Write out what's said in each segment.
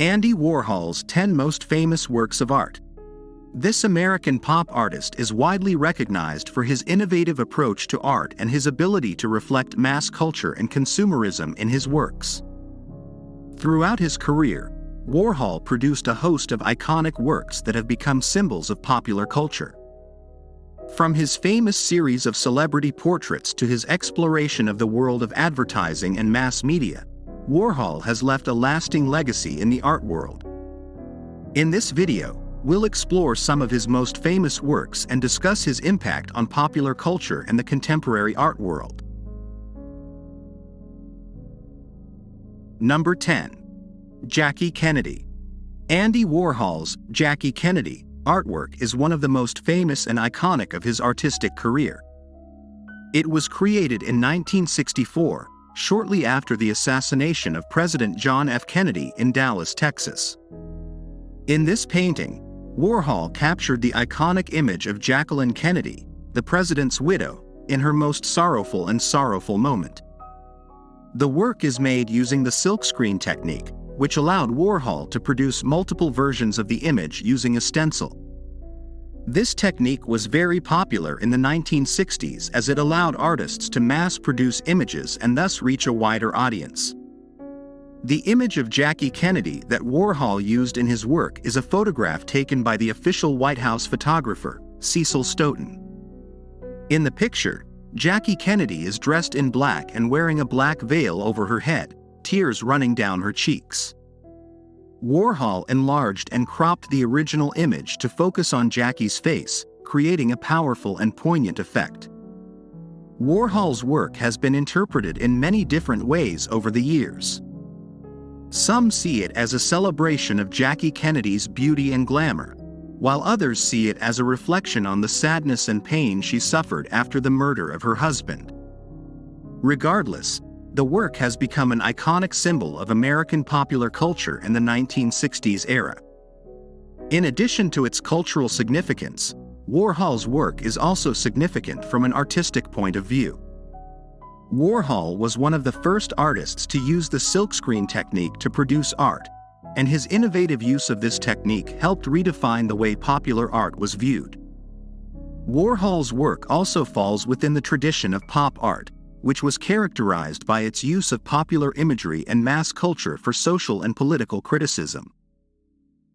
Andy Warhol's 10 most famous works of art. This American pop artist is widely recognized for his innovative approach to art and his ability to reflect mass culture and consumerism in his works. Throughout his career, Warhol produced a host of iconic works that have become symbols of popular culture. From his famous series of celebrity portraits to his exploration of the world of advertising and mass media, Warhol has left a lasting legacy in the art world. In this video, we'll explore some of his most famous works and discuss his impact on popular culture and the contemporary art world. Number 10. Jackie Kennedy. Andy Warhol's Jackie Kennedy artwork is one of the most famous and iconic of his artistic career. It was created in 1964, shortly after the assassination of President John F. Kennedy in Dallas, Texas. In this painting, Warhol captured the iconic image of Jacqueline Kennedy, the president's widow, in her most sorrowful moment. The work is made using the silkscreen technique, which allowed Warhol to produce multiple versions of the image using a stencil. This technique was very popular in the 1960s as it allowed artists to mass-produce images and thus reach a wider audience. The image of Jackie Kennedy that Warhol used in his work is a photograph taken by the official White House photographer, Cecil Stoughton. In the picture, Jackie Kennedy is dressed in black and wearing a black veil over her head, tears running down her cheeks. Warhol enlarged and cropped the original image to focus on Jackie's face, creating a powerful and poignant effect. Warhol's work has been interpreted in many different ways over the years. Some see it as a celebration of Jackie Kennedy's beauty and glamour, while others see it as a reflection on the sadness and pain she suffered after the murder of her husband. Regardless, the work has become an iconic symbol of American popular culture in the 1960s era. In addition to its cultural significance, Warhol's work is also significant from an artistic point of view. Warhol was one of the first artists to use the silkscreen technique to produce art, and his innovative use of this technique helped redefine the way popular art was viewed. Warhol's work also falls within the tradition of pop art, which was characterized by its use of popular imagery and mass culture for social and political criticism.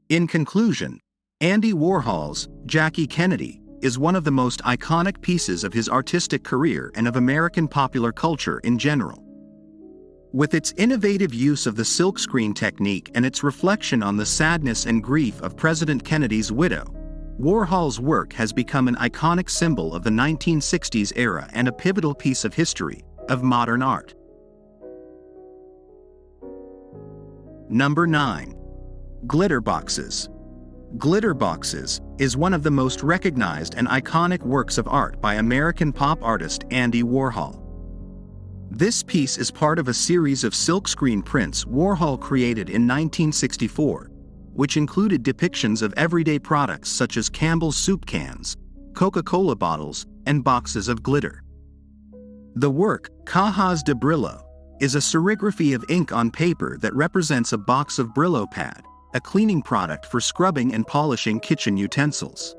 In conclusion, Andy Warhol's Jackie Kennedy is one of the most iconic pieces of his artistic career and of American popular culture in general. With its innovative use of the silkscreen technique and its reflection on the sadness and grief of President Kennedy's widow, Warhol's work has become an iconic symbol of the 1960s era and a pivotal piece of history of modern art. Number 9. Glitter boxes. Glitter boxes is one of the most recognized and iconic works of art by American pop artist Andy Warhol. This piece is part of a series of silkscreen prints Warhol created in 1964, which included depictions of everyday products such as Campbell's soup cans, Coca-Cola bottles, and boxes of glitter. The work, Cajas de Brillo, is a serigraphy of ink on paper that represents a box of Brillo pad, a cleaning product for scrubbing and polishing kitchen utensils.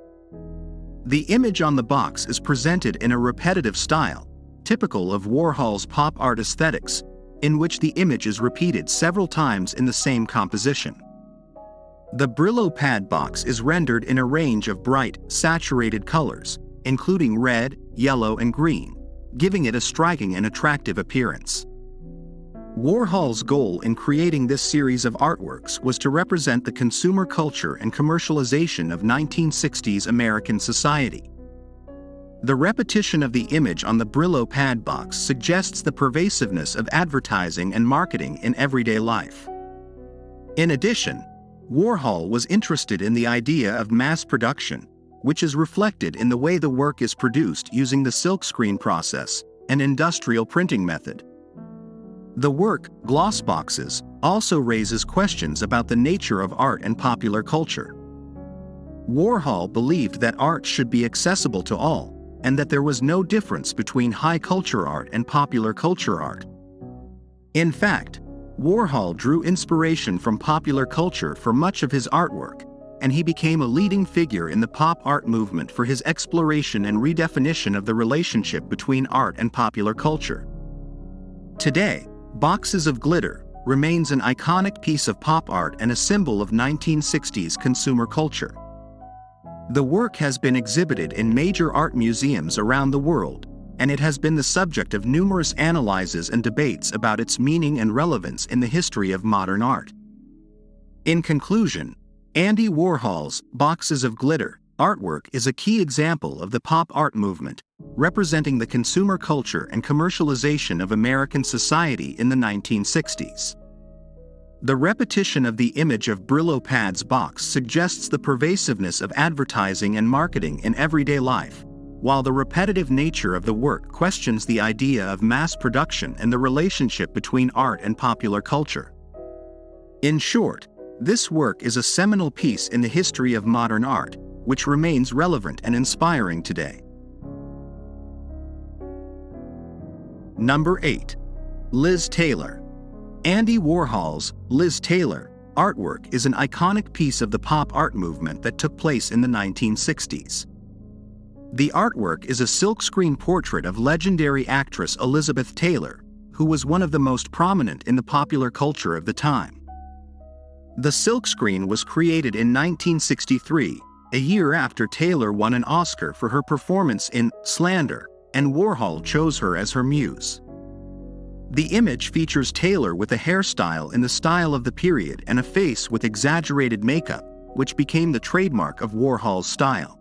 The image on the box is presented in a repetitive style, typical of Warhol's pop art aesthetics, in which the image is repeated several times in the same composition. The Brillo pad box is rendered in a range of bright, saturated colors, including red, yellow, and green, giving it a striking and attractive appearance. Warhol's goal in creating this series of artworks was to represent the consumer culture and commercialization of 1960s American society. The repetition of the image on the Brillo pad box suggests the pervasiveness of advertising and marketing in everyday life. In addition, Warhol was interested in the idea of mass production, which is reflected in the way the work is produced using the silkscreen process, an industrial printing method. The work, Gloss Boxes, also raises questions about the nature of art and popular culture. Warhol believed that art should be accessible to all, and that there was no difference between high culture art and popular culture art. In fact, Warhol drew inspiration from popular culture for much of his artwork, and he became a leading figure in the pop art movement for his exploration and redefinition of the relationship between art and popular culture. Today, Boxes of Glitter remains an iconic piece of pop art and a symbol of 1960s consumer culture. The work has been exhibited in major art museums around the world, and it has been the subject of numerous analyses and debates about its meaning and relevance in the history of modern art. In conclusion, Andy Warhol's Boxes of Glitter artwork is a key example of the pop art movement, representing the consumer culture and commercialization of American society in the 1960s. The repetition of the image of Brillo Pad's box suggests the pervasiveness of advertising and marketing in everyday life, while the repetitive nature of the work questions the idea of mass production and the relationship between art and popular culture. In short, this work is a seminal piece in the history of modern art, which remains relevant and inspiring today. Number 8. Liz Taylor. Andy Warhol's Liz Taylor artwork is an iconic piece of the pop art movement that took place in the 1960s. The artwork is a silkscreen portrait of legendary actress Elizabeth Taylor, who was one of the most prominent in the popular culture of the time. The silkscreen was created in 1963, a year after Taylor won an Oscar for her performance in Slander, and Warhol chose her as her muse. The image features Taylor with a hairstyle in the style of the period and a face with exaggerated makeup, which became the trademark of Warhol's style.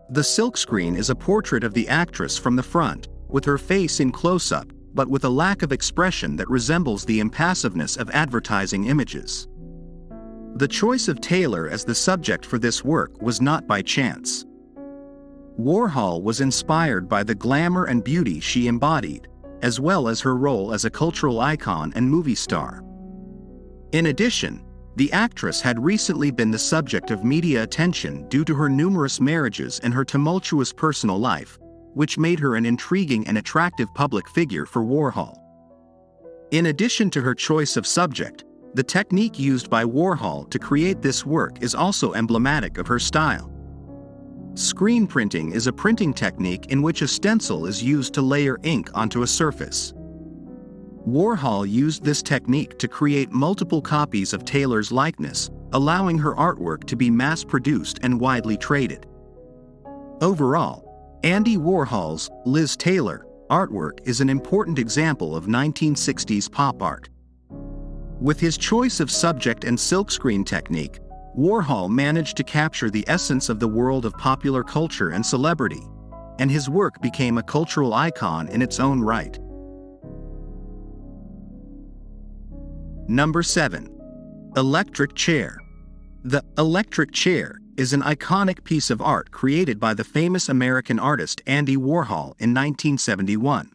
The silkscreen is a portrait of the actress from the front, with her face in close-up, but with a lack of expression that resembles the impassiveness of advertising images. The choice of Taylor as the subject for this work was not by chance. Warhol was inspired by the glamour and beauty she embodied, as well as her role as a cultural icon and movie star. In addition, the actress had recently been the subject of media attention due to her numerous marriages and her tumultuous personal life, which made her an intriguing and attractive public figure for Warhol. In addition to her choice of subject, the technique used by Warhol to create this work is also emblematic of her style. Screen printing is a printing technique in which a stencil is used to layer ink onto a surface. Warhol used this technique to create multiple copies of Taylor's likeness, allowing her artwork to be mass-produced and widely traded. Overall, Andy Warhol's Liz Taylor artwork is an important example of 1960s pop art. With his choice of subject and silkscreen technique, Warhol managed to capture the essence of the world of popular culture and celebrity, and his work became a cultural icon in its own right. Number 7. Electric Chair. The electric chair is an iconic piece of art created by the famous American artist Andy Warhol in 1971.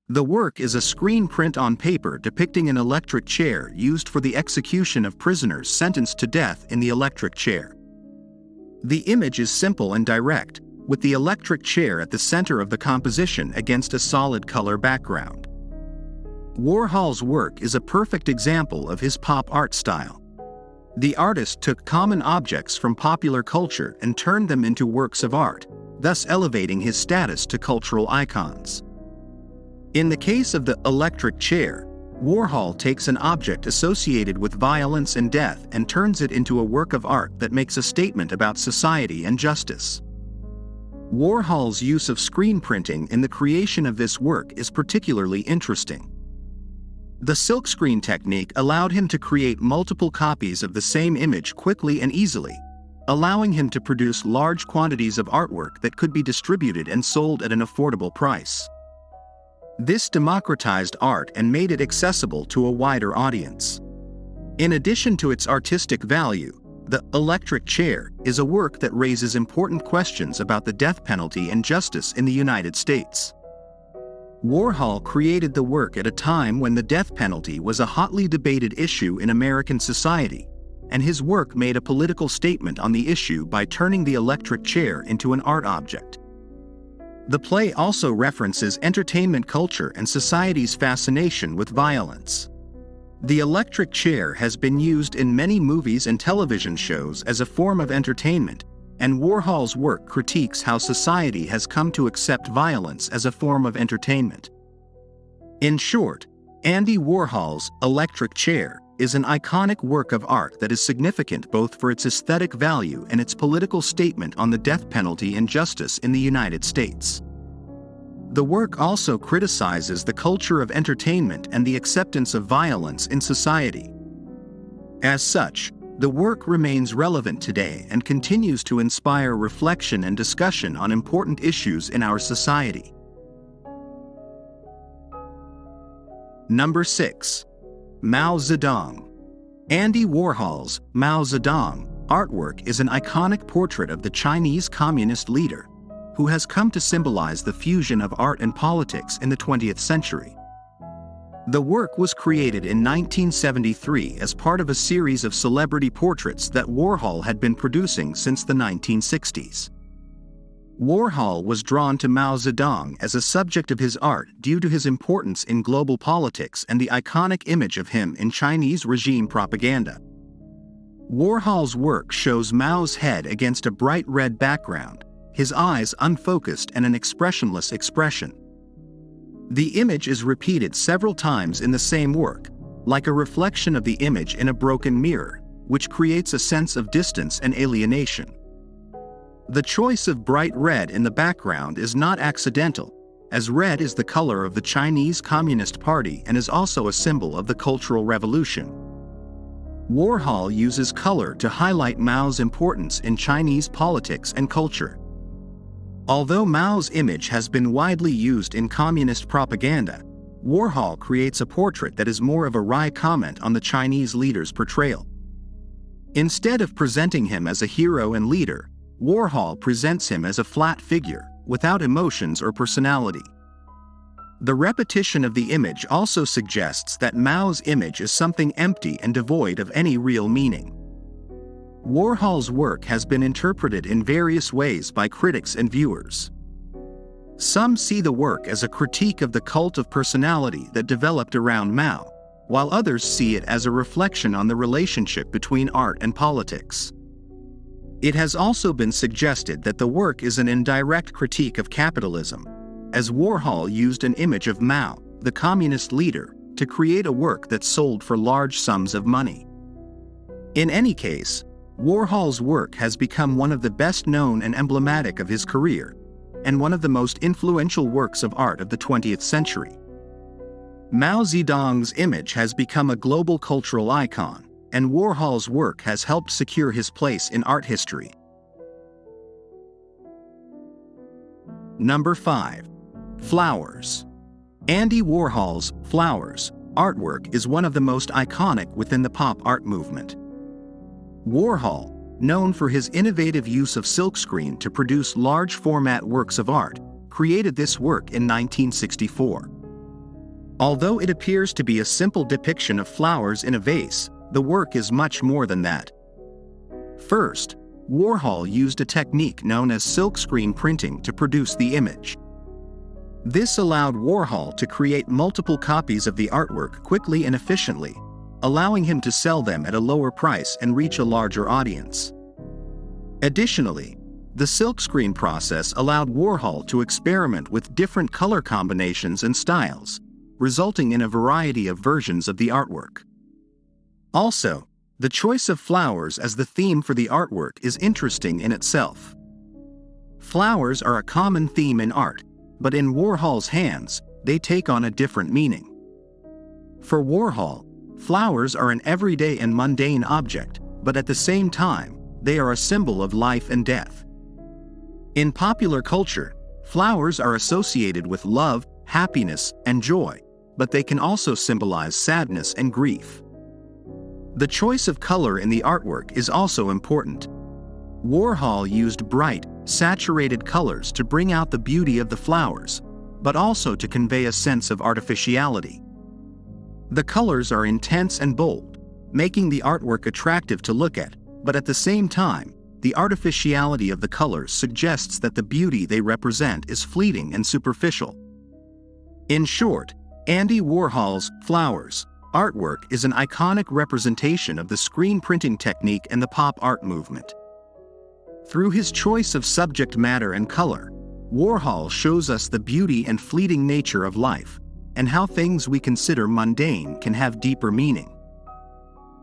The work is a screen print on paper depicting an electric chair used for the execution of prisoners sentenced to death in the electric chair. The image is simple and direct, with the electric chair at the center of the composition against a solid color background. Warhol's work is a perfect example of his pop art style. The artist took common objects from popular culture and turned them into works of art, thus elevating his status to cultural icons. In the case of the electric chair, Warhol takes an object associated with violence and death and turns it into a work of art that makes a statement about society and justice. Warhol's use of screen printing in the creation of this work is particularly interesting. The silkscreen technique allowed him to create multiple copies of the same image quickly and easily, allowing him to produce large quantities of artwork that could be distributed and sold at an affordable price. This democratized art and made it accessible to a wider audience. In addition to its artistic value, the electric chair is a work that raises important questions about the death penalty and justice in the United States. Warhol created the work at a time when the death penalty was a hotly debated issue in American society, and his work made a political statement on the issue by turning the electric chair into an art object. The play also references entertainment culture and society's fascination with violence. The electric chair has been used in many movies and television shows as a form of entertainment, and Warhol's work critiques how society has come to accept violence as a form of entertainment. In short, Andy Warhol's electric chair is an iconic work of art that is significant both for its aesthetic value and its political statement on the death penalty and justice in the United States. The work also criticizes the culture of entertainment and the acceptance of violence in society. As such, the work remains relevant today and continues to inspire reflection and discussion on important issues in our society. Number 6. Mao Zedong. Andy Warhol's Mao Zedong artwork is an iconic portrait of the Chinese Communist leader, who has come to symbolize the fusion of art and politics in the 20th century. The work was created in 1973 as part of a series of celebrity portraits that Warhol had been producing since the 1960s. Warhol was drawn to Mao Zedong as a subject of his art due to his importance in global politics and the iconic image of him in Chinese regime propaganda. Warhol's work shows Mao's head against a bright red background, his eyes unfocused and an expressionless expression. The image is repeated several times in the same work, like a reflection of the image in a broken mirror, which creates a sense of distance and alienation. The choice of bright red in the background is not accidental, as red is the color of the Chinese Communist Party and is also a symbol of the Cultural Revolution. Warhol uses color to highlight Mao's importance in Chinese politics and culture. Although Mao's image has been widely used in communist propaganda, Warhol creates a portrait that is more of a wry comment on the Chinese leader's portrayal. Instead of presenting him as a hero and leader, Warhol presents him as a flat figure, without emotions or personality. The repetition of the image also suggests that Mao's image is something empty and devoid of any real meaning. Warhol's work has been interpreted in various ways by critics and viewers. Some see the work as a critique of the cult of personality that developed around Mao, while others see it as a reflection on the relationship between art and politics. It has also been suggested that the work is an indirect critique of capitalism, as Warhol used an image of Mao, the communist leader, to create a work that sold for large sums of money. In any case, Warhol's work has become one of the best known and emblematic of his career, and one of the most influential works of art of the 20th century. Mao Zedong's image has become a global cultural icon, and Warhol's work has helped secure his place in art history. Number 5. Flowers. Andy Warhol's Flowers artwork is one of the most iconic within the pop art movement. Warhol, known for his innovative use of silkscreen to produce large-format works of art, created this work in 1964. Although it appears to be a simple depiction of flowers in a vase, the work is much more than that. First, Warhol used a technique known as silkscreen printing to produce the image. This allowed Warhol to create multiple copies of the artwork quickly and efficiently, allowing him to sell them at a lower price and reach a larger audience. Additionally, the silkscreen process allowed Warhol to experiment with different color combinations and styles, resulting in a variety of versions of the artwork. Also, the choice of flowers as the theme for the artwork is interesting in itself. Flowers are a common theme in art, but in Warhol's hands, they take on a different meaning. For Warhol, flowers are an everyday and mundane object, but at the same time, they are a symbol of life and death. In popular culture, flowers are associated with love, happiness, and joy, but they can also symbolize sadness and grief. The choice of color in the artwork is also important. Warhol used bright, saturated colors to bring out the beauty of the flowers, but also to convey a sense of artificiality. The colors are intense and bold, making the artwork attractive to look at, but at the same time, the artificiality of the colors suggests that the beauty they represent is fleeting and superficial. In short, Andy Warhol's Flowers artwork is an iconic representation of the screen printing technique and the pop art movement. Through his choice of subject matter and color, Warhol shows us the beauty and fleeting nature of life, and how things we consider mundane can have deeper meaning.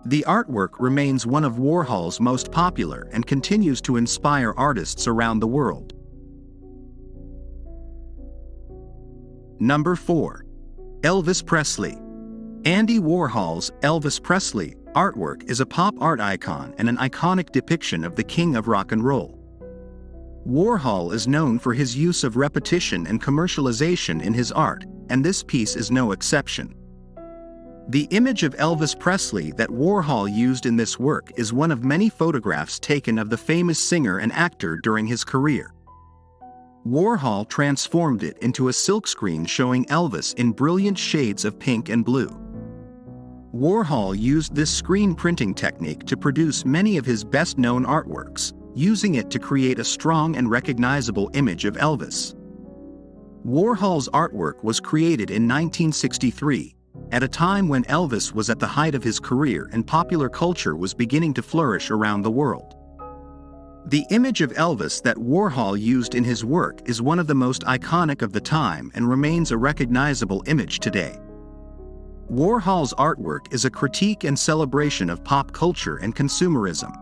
The artwork remains one of Warhol's most popular and continues to inspire artists around the world. Number 4. Elvis Presley. Andy Warhol's Elvis Presley artwork is a pop art icon and an iconic depiction of the king of rock and roll. Warhol is known for his use of repetition and commercialization in his art, and this piece is no exception. The image of Elvis Presley that Warhol used in this work is one of many photographs taken of the famous singer and actor during his career. Warhol transformed it into a silkscreen showing Elvis in brilliant shades of pink and blue. Warhol used this screen printing technique to produce many of his best-known artworks, using it to create a strong and recognizable image of Elvis. Warhol's artwork was created in 1963, at a time when Elvis was at the height of his career and popular culture was beginning to flourish around the world. The image of Elvis that Warhol used in his work is one of the most iconic of the time and remains a recognizable image today. Warhol's artwork is a critique and celebration of pop culture and consumerism.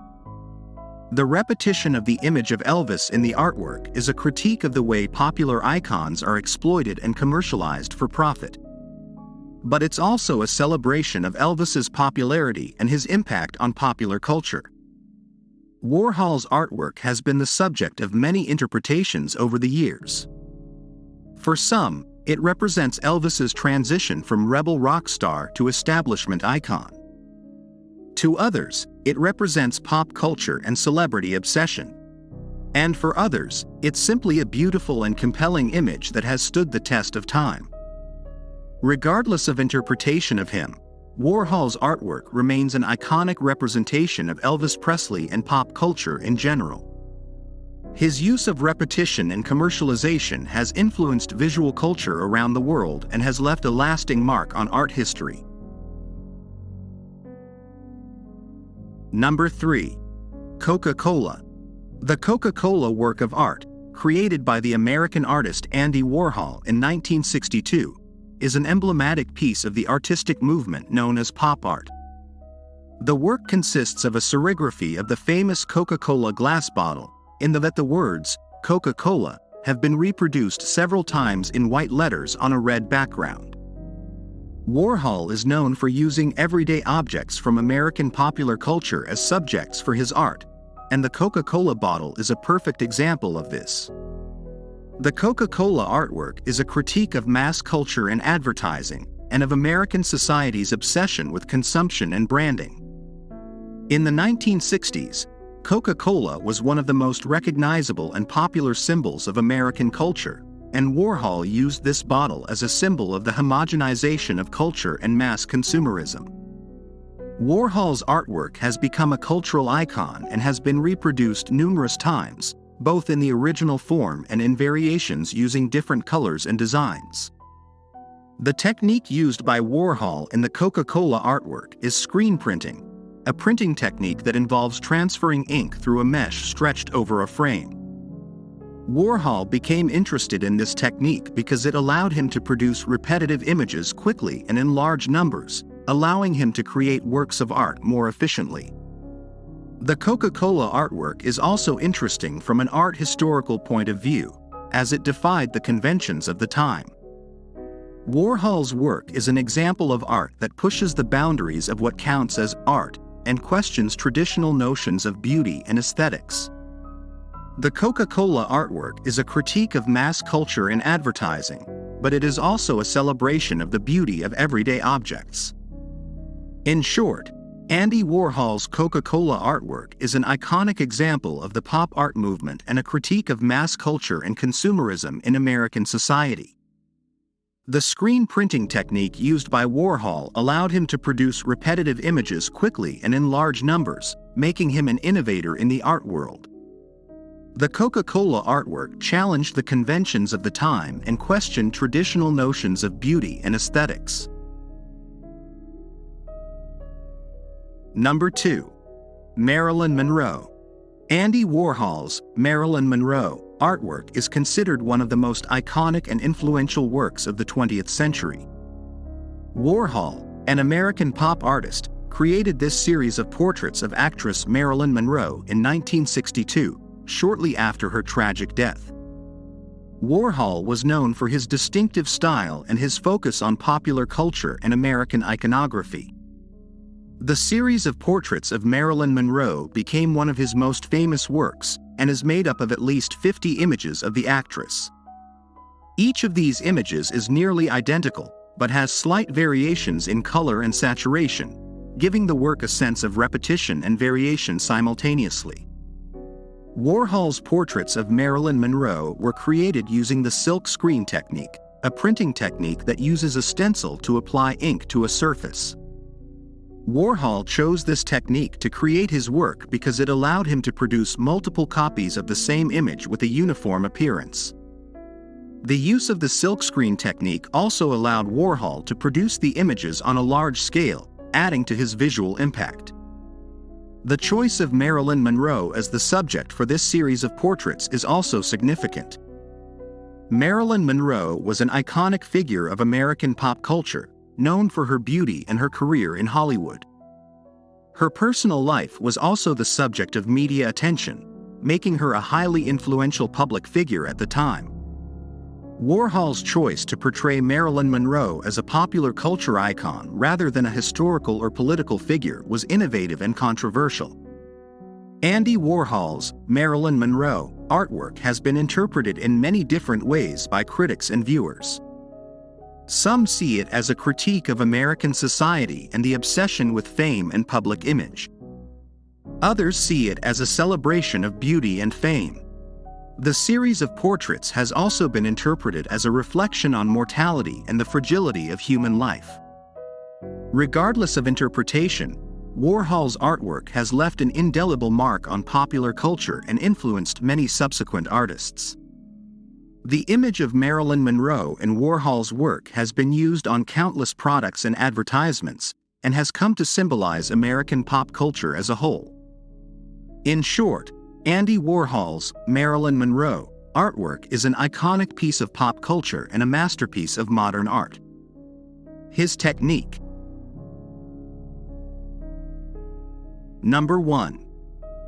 The repetition of the image of Elvis in the artwork is a critique of the way popular icons are exploited and commercialized for profit. But it's also a celebration of Elvis's popularity and his impact on popular culture. Warhol's artwork has been the subject of many interpretations over the years. For some, it represents Elvis's transition from rebel rock star to establishment icon. To others, it represents pop culture and celebrity obsession. And for others, it's simply a beautiful and compelling image that has stood the test of time. Regardless of interpretation of him, Warhol's artwork remains an iconic representation of Elvis Presley and pop culture in general. His use of repetition and commercialization has influenced visual culture around the world and has left a lasting mark on art history. Number 3. Coca-Cola. The Coca-Cola work of art, created by the American artist Andy Warhol in 1962, is an emblematic piece of the artistic movement known as pop art. The work consists of a serigraphy of the famous Coca-Cola glass bottle, in that the words, Coca-Cola, have been reproduced several times in white letters on a red background. Warhol is known for using everyday objects from American popular culture as subjects for his art, and the Coca-Cola bottle is a perfect example of this. The Coca-Cola artwork is a critique of mass culture and advertising, and of American society's obsession with consumption and branding. In the 1960s, Coca-Cola was one of the most recognizable and popular symbols of American culture, and Warhol used this bottle as a symbol of the homogenization of culture and mass consumerism. Warhol's artwork has become a cultural icon and has been reproduced numerous times, both in the original form and in variations using different colors and designs. The technique used by Warhol in the Coca-Cola artwork is screen printing, a printing technique that involves transferring ink through a mesh stretched over a frame. Warhol became interested in this technique because it allowed him to produce repetitive images quickly and in large numbers, allowing him to create works of art more efficiently. The Coca-Cola artwork is also interesting from an art historical point of view, as it defied the conventions of the time. Warhol's work is an example of art that pushes the boundaries of what counts as art and questions traditional notions of beauty and aesthetics. The Coca-Cola artwork is a critique of mass culture and advertising, but it is also a celebration of the beauty of everyday objects. In short, Andy Warhol's Coca-Cola artwork is an iconic example of the pop art movement and a critique of mass culture and consumerism in American society. The screen printing technique used by Warhol allowed him to produce repetitive images quickly and in large numbers, making him an innovator in the art world. The Coca-Cola artwork challenged the conventions of the time and questioned traditional notions of beauty and aesthetics. Number 2. Marilyn Monroe. Andy Warhol's Marilyn Monroe artwork is considered one of the most iconic and influential works of the 20th century. Warhol, an American pop artist, created this series of portraits of actress Marilyn Monroe in 1962, shortly after her tragic death. Warhol was known for his distinctive style and his focus on popular culture and American iconography. The series of portraits of Marilyn Monroe became one of his most famous works and is made up of at least 50 images of the actress. Each of these images is nearly identical, but has slight variations in color and saturation, giving the work a sense of repetition and variation simultaneously. Warhol's portraits of Marilyn Monroe were created using the silk screen technique, a printing technique that uses a stencil to apply ink to a surface. Warhol chose this technique to create his work because it allowed him to produce multiple copies of the same image with a uniform appearance. The use of the silkscreen technique also allowed Warhol to produce the images on a large scale, adding to his visual impact. The choice of Marilyn Monroe as the subject for this series of portraits is also significant. Marilyn Monroe was an iconic figure of American pop culture, known for her beauty and her career in Hollywood. Her personal life was also the subject of media attention, making her a highly influential public figure at the time. Warhol's choice to portray Marilyn Monroe as a popular culture icon rather than a historical or political figure was innovative and controversial. Andy Warhol's Marilyn Monroe artwork has been interpreted in many different ways by critics and viewers. Some see it as a critique of American society and the obsession with fame and public image. Others see it as a celebration of beauty and fame. The series of portraits has also been interpreted as a reflection on mortality and the fragility of human life. Regardless of interpretation, Warhol's artwork has left an indelible mark on popular culture and influenced many subsequent artists. The image of Marilyn Monroe in Warhol's work has been used on countless products and advertisements, and has come to symbolize American pop culture as a whole. In short, Andy Warhol's Marilyn Monroe artwork is an iconic piece of pop culture and a masterpiece of modern art. His technique. Number 1.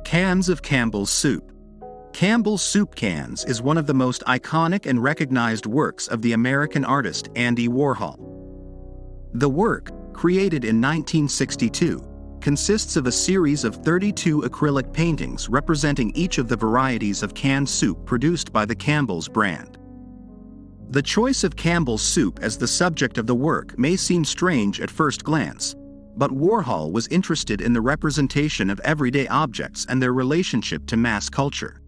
Cans of Campbell's soup. Campbell's soup cans is one of the most iconic and recognized works of the American artist Andy Warhol. The work, created in 1962, consists of a series of 32 acrylic paintings representing each of the varieties of canned soup produced by the Campbell's brand. The choice of Campbell's soup as the subject of the work may seem strange at first glance, but Warhol was interested in the representation of everyday objects and their relationship to mass culture.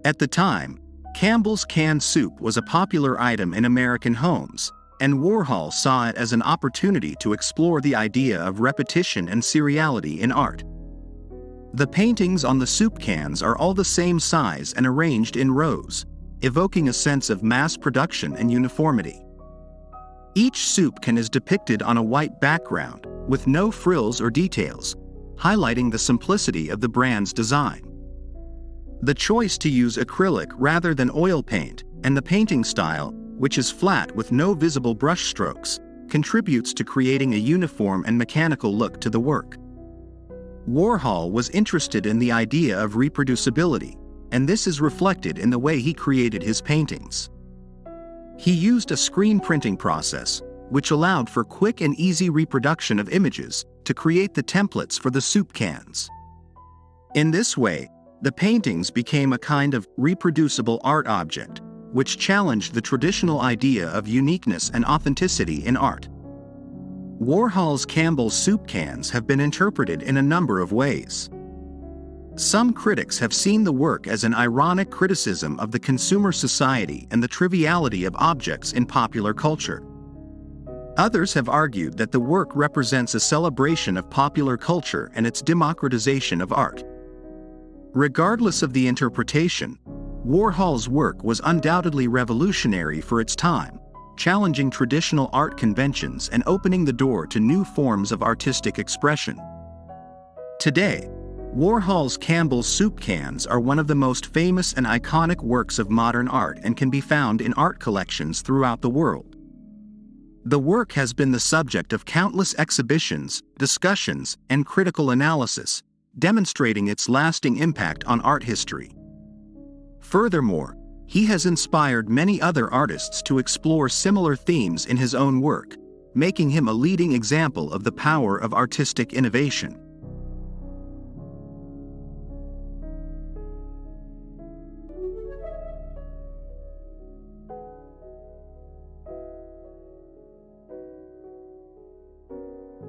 At the time, Campbell's canned soup was a popular item in American homes, and Warhol saw it as an opportunity to explore the idea of repetition and seriality in art. The paintings on the soup cans are all the same size and arranged in rows, evoking a sense of mass production and uniformity. Each soup can is depicted on a white background, with no frills or details, highlighting the simplicity of the brand's design. The choice to use acrylic rather than oil paint, and the painting style, which is flat with no visible brush strokes, contributes to creating a uniform and mechanical look to the work. Warhol was interested in the idea of reproducibility, and this is reflected in the way he created his paintings. He used a screen printing process, which allowed for quick and easy reproduction of images to create the templates for the soup cans. In this way, the paintings became a kind of reproducible art object, which challenged the traditional idea of uniqueness and authenticity in art. Warhol's Campbell's soup cans have been interpreted in a number of ways. Some critics have seen the work as an ironic criticism of the consumer society and the triviality of objects in popular culture. Others have argued that the work represents a celebration of popular culture and its democratization of art. Regardless of the interpretation, Warhol's work was undoubtedly revolutionary for its time, challenging traditional art conventions and opening the door to new forms of artistic expression. Today, Warhol's Campbell's soup cans are one of the most famous and iconic works of modern art and can be found in art collections throughout the world. The work has been the subject of countless exhibitions, discussions, and critical analysis, demonstrating its lasting impact on art history. Furthermore, he has inspired many other artists to explore similar themes in his own work, making him a leading example of the power of artistic innovation.